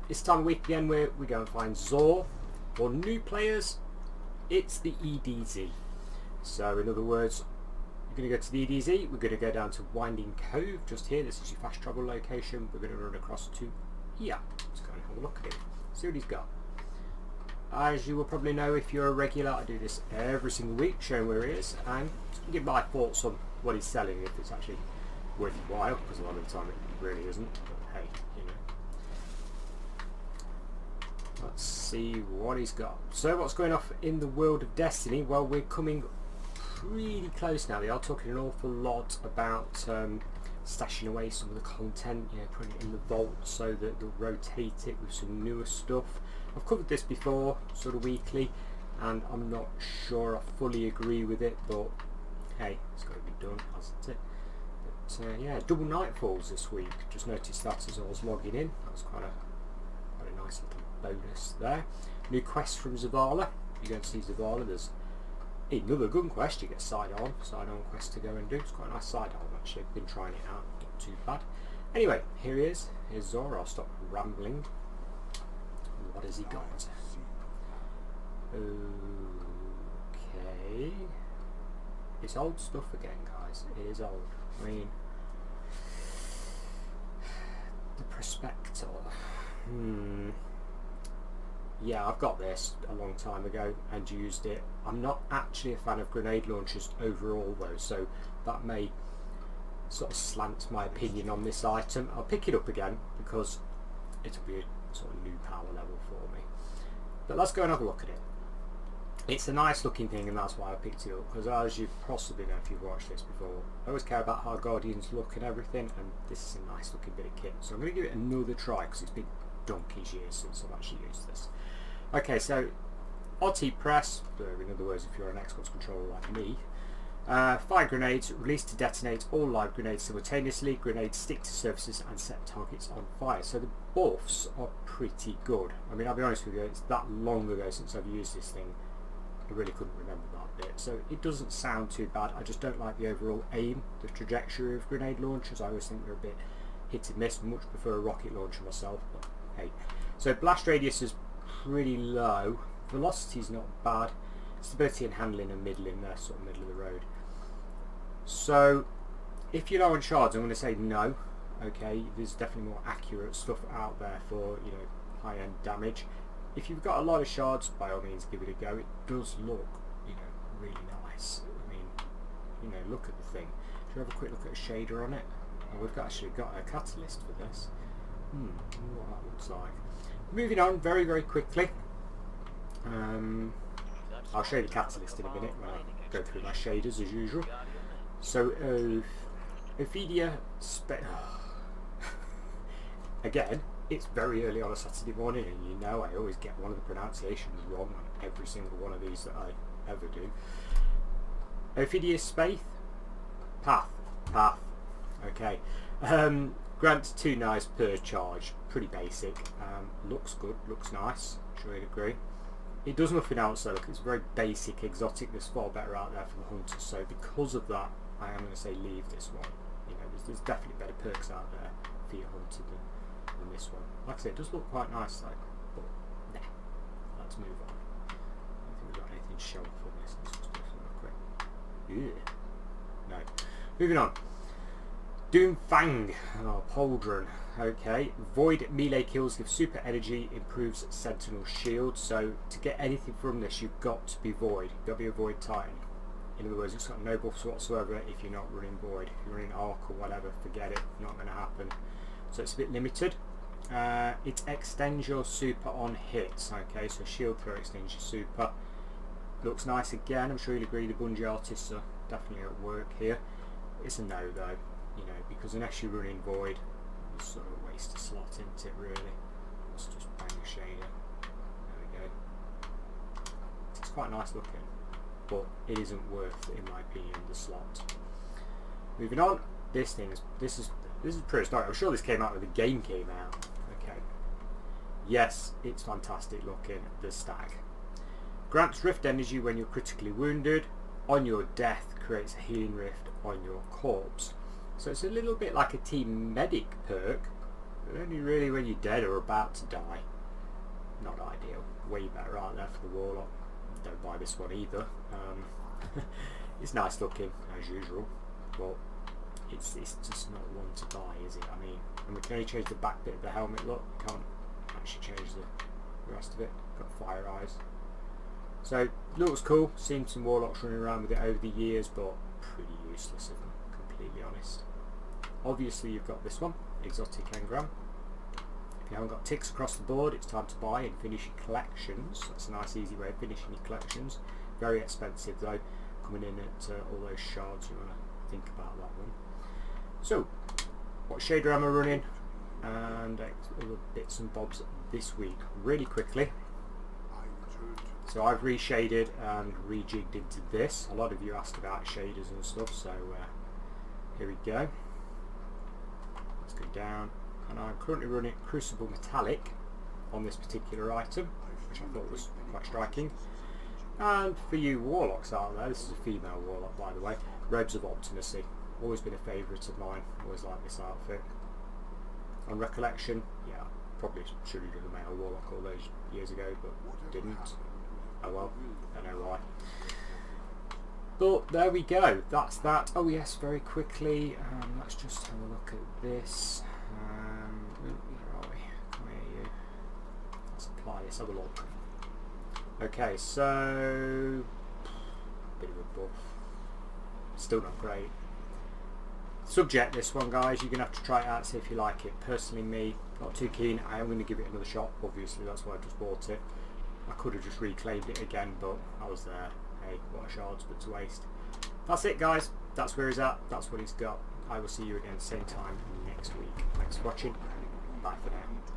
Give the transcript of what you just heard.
This time of week again we go and find Zor. For new players, it's the EDZ. So in other words, you're going to go to the EDZ, we're going to go down to Winding Cove just here. This is your fast travel location. We're going to run across to here. Let's go and have a look at him, see what he's got. As you will probably know if you're a regular, I do this every single week, showing where he is and give my thoughts on what he's selling, if it's actually worthwhile, because a lot of the time it really isn't, but hey, you know. Let's see what he's got. So what's going off in the world of Destiny? Well, we're coming pretty close now. They are talking an awful lot about stashing away some of the content, you know, putting it in the vault so that they'll rotate it with some newer stuff. I've covered this before, sort of weekly, and I'm not sure I fully agree with it, but hey, it's got to be done, hasn't it? But yeah, double nightfalls this week. Just noticed that as I was logging in. That was quite a nice little bonus there. New quest from Zavala. You're going to see Zavala. There's another gun quest. You get sidearm quest to go and do. It's quite a nice sidearm actually. I've been trying it out. Not too bad. Anyway, here he is. Here's Zor. I'll stop rambling. What has he got? Okay. It's old stuff again, guys. It is old. I mean, the PROSPECTOR. Yeah, I've got this a long time ago and used it. I'm not actually a fan of grenade launchers overall though, so that may sort of slant my opinion on this item. I'll pick it up again because it'll be a sort of new power level for me. But let's go and have a look at it. It's a nice looking thing, and that's why I picked it up, because as you possibly know if you've watched this before, I always care about how Guardians look and everything, and this is a nice looking bit of kit. So I'm going to give it another try because it's been donkey's years since I've actually used this. Okay, so RT press, in other words if you're an Xbox controller like me, fire grenades, release to detonate all live grenades simultaneously, grenades stick to surfaces and set targets on fire. So the buffs are pretty good. I mean, I'll be honest with you, it's that long ago since I've used this thing, I really couldn't remember that bit. So it doesn't sound too bad. I just don't like the overall aim, the trajectory of grenade launchers. I always think they're a bit hit and miss. Much prefer a rocket launcher myself, but hey. So blast radius is pretty low. Velocity's not bad. Stability and handling are middling there, sort of middle of the road. So if you're low on shards, I'm going to say no. Okay, there's definitely more accurate stuff out there for, you know, high-end damage. If you've got a lot of shards, by all means give it a go. It does look, you know, really nice. I mean, you know, look at the thing. Should we have a quick look at a shader on it? Oh, we've actually got a catalyst for this. Wonder what that looks like. Moving on very, very quickly. I'll show you the catalyst in a minute when I go through my shaders as usual. So, OPHIDIA again, it's very early on a Saturday morning, and you know I always get one of the pronunciations wrong on every single one of these that I ever do. OPHIDIA SPATHE, PATH. Okay. Grants 2 nice per charge. Pretty basic. Looks good, looks nice. Sure you'd agree. It does nothing else though. Look, it's very basic, exotic. There's far better out there for the hunters. So because of that, I am going to say leave this one. You know, there's definitely better perks out there for your hunter than this one. Like I said, it does look quite nice though. But nah, let's move on. I don't think we've got anything shown from this. Let's just do something real quick. Yeah. No. Moving on. Doom FANG, PAULDRON. Okay, void melee kills give super energy, improves sentinel shield. So to get anything from this, you've got to be void. You've got to be a void titan. In other words, it's got no buffs whatsoever if you're not running void. If you're running arc or whatever, forget it. Not going to happen. So it's a bit limited. It extends your super on hits. Okay, so shield throw extends your super. Looks nice again. I'm sure you'll agree the Bungie artists are definitely at work here. It's a no though. You know, because unless you're running void, it's sort of a waste of slot, isn't it, really? Let's just bang a shader. There we go. It's quite nice looking, but it isn't worth, in my opinion, the slot. Moving on, this is prehistoric. I'm sure this came out when the game came out. Okay. Yes, it's fantastic looking. The STAG. Grants rift energy when you're critically wounded. On your death, creates a healing rift on your corpse. So it's a little bit like a team medic perk, But only really when you're dead or about to die. Not ideal. Way better out there for the Warlock. Don't buy this one either. It's nice looking as usual, but it's just not one to buy, is it? I mean, and we can only change the back bit of the helmet. Look, can't actually change the rest of it. Got fire eyes. So looks cool. Seen some Warlocks running around with it over the years, but pretty useless if I'm completely honest. Obviously, you've got this one, exotic engram. If you haven't got ticks across the board, it's time to buy and finish your collections. That's a nice easy way of finishing your collections. Very expensive though, coming in at all those shards. You want to think about that one. So, what shader am I running? And other bits and bobs this week. Really quickly. So I've reshaded and rejigged into this. A lot of you asked about shaders and stuff, so here we go. Let's go down. And I'm currently running Crucible Metallic on this particular item, which I thought was quite striking. And for you Warlocks out there, this is a female Warlock by the way, Robes of Optimacy. Always been a favourite of mine, always liked this outfit. On recollection, yeah, probably should have done a male Warlock all those years ago, but didn't. Oh well, I don't know why. But there we go, that's that. Oh yes, very quickly, let's just have a look at this. Where are we? Come here, you. Let's apply this. Have a look. Okay, so bit of a buff. Still not great. Subject this one, guys. You're gonna have to try it out, see if you like it. Personally, me, not too keen. I am going to give it another shot. Obviously, that's why I just bought it. I could have just reclaimed it again, but I was there. Hey, what a shards, but to waste. That's it, guys. That's where he's at. That's what he's got. I will see you again same time next week. Thanks for watching. Bye for now.